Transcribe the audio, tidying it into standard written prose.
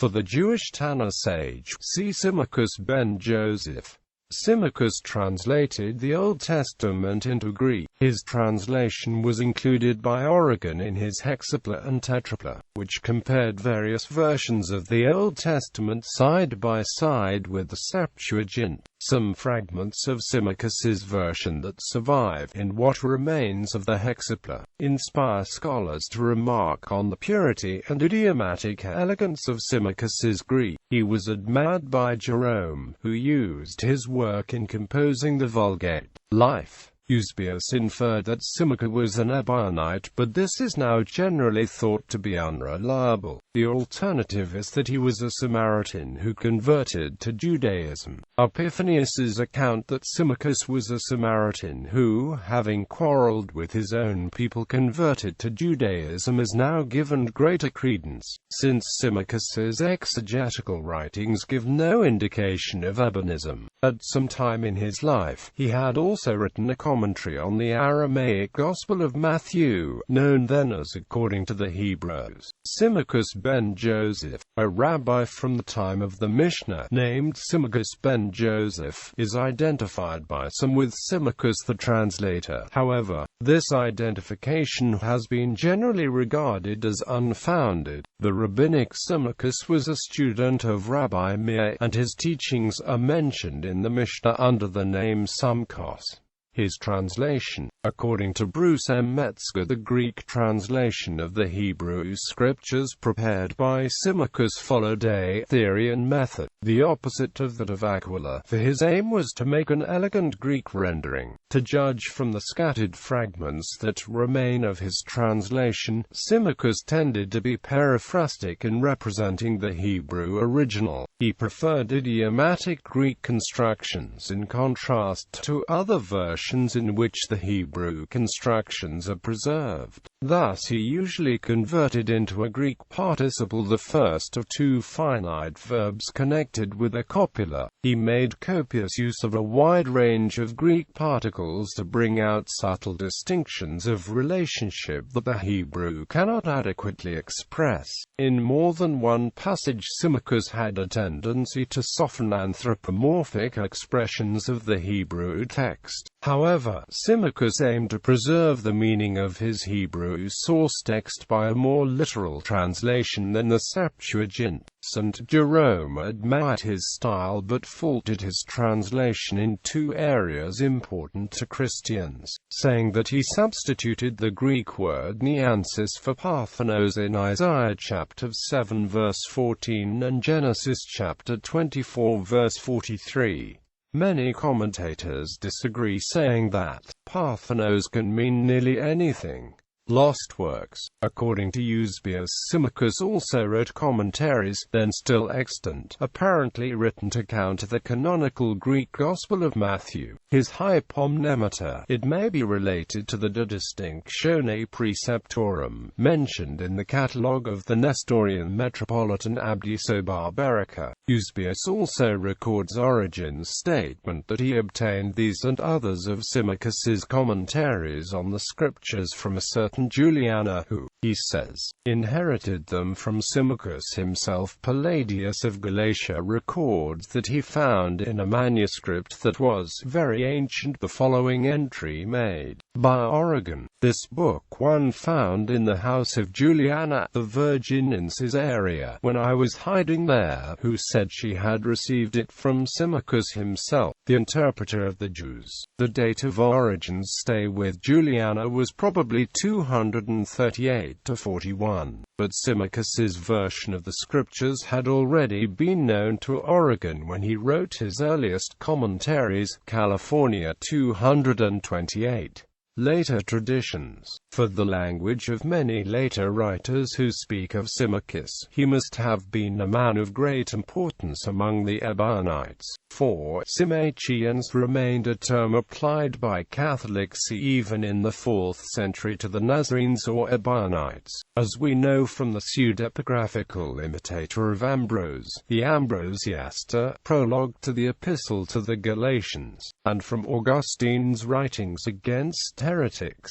For the Jewish Tanna sage, see Symmachus ben Joseph. Symmachus translated the Old Testament into Greek. His translation was included by Origen in his Hexapla and Tetrapla, which compared various versions of the Old Testament side by side with the Septuagint. Some fragments of Symmachus's version that survive in what remains of the Hexapla inspire scholars to remark on the purity and idiomatic elegance of Symmachus's Greek. He was admired by Jerome, who used his work in composing the Vulgate. Life. Eusebius inferred that Symmachus was an Ebionite, but this is now generally thought to be unreliable. The alternative is that he was a Samaritan who converted to Judaism. Epiphanius's account that Symmachus was a Samaritan who, having quarreled with his own people, converted to Judaism is now given greater credence, since Symmachus's exegetical writings give no indication of Ebionism. At some time in his life, he had also written a commentary on the Aramaic Gospel of Matthew, known then as According to the Hebrews. Symmachus ben Joseph, a rabbi from the time of the Mishnah, named Symmachus ben Joseph, is identified by some with Symmachus the translator. However, this identification has been generally regarded as unfounded. The rabbinic Symmachus was a student of Rabbi Meir, and his teachings are mentioned in the Mishnah under the name Symmachus. His translation, according to Bruce M. Metzger, the Greek translation of the Hebrew scriptures prepared by Symmachus followed a Therian method, the opposite of that of Aquila, for his aim was to make an elegant Greek rendering. To judge from the scattered fragments that remain of his translation, Symmachus tended to be periphrastic in representing the Hebrew original. He preferred idiomatic Greek constructions in contrast to other versions in which the Hebrew constructions are preserved. Thus he usually converted into a Greek participle the first of two finite verbs connected with a copula. He made copious use of a wide range of Greek particles to bring out subtle distinctions of relationship that the Hebrew cannot adequately express. In more than one passage, Symmachus had a tendency to soften anthropomorphic expressions of the Hebrew text. However, Symmachus aimed to preserve the meaning of his Hebrew source text by a more literal translation than the Septuagint. St. Jerome admired his style but faulted his translation in two areas important to Christians, saying that he substituted the Greek word niansis for parthenos in Isaiah chapter 7 verse 14 and Genesis chapter 24 verse 43. Many commentators disagree, saying that parthenos can mean nearly anything. Lost works. According to Eusebius, Symmachus also wrote commentaries, then still extant, apparently written to counter the canonical Greek Gospel of Matthew. His hypomnemeter, it may be related to the De Distinctione Preceptorum, mentioned in the catalogue of the Nestorian Metropolitan Abdiso Barbarica. Eusebius also records Origen's statement that he obtained these and others of Symmachus's commentaries on the scriptures from a certain Juliana who, he says, inherited them from Symmachus himself. Palladius of Galatia records that he found in a manuscript that was very ancient the following entry made by Origen. This book one found in the house of Juliana, the Virgin in Caesarea, when I was hiding there, who said she had received it from Symmachus himself, the interpreter of the Jews. The date of Origen's stay with Juliana was probably 238 to 41, but Symmachus's version of the scriptures had already been known to Origen when he wrote his earliest commentaries, California 228. Later traditions. For the language of many later writers who speak of Symmachus, he must have been a man of great importance among the Ebionites. For Symmachus remained a term applied by Catholics even in the 4th century to the Nazarenes or Ebionites, as we know from the pseudepigraphical imitator of Ambrose, the Ambrosiaster, prologue to the Epistle to the Galatians, and from Augustine's writings against heretics.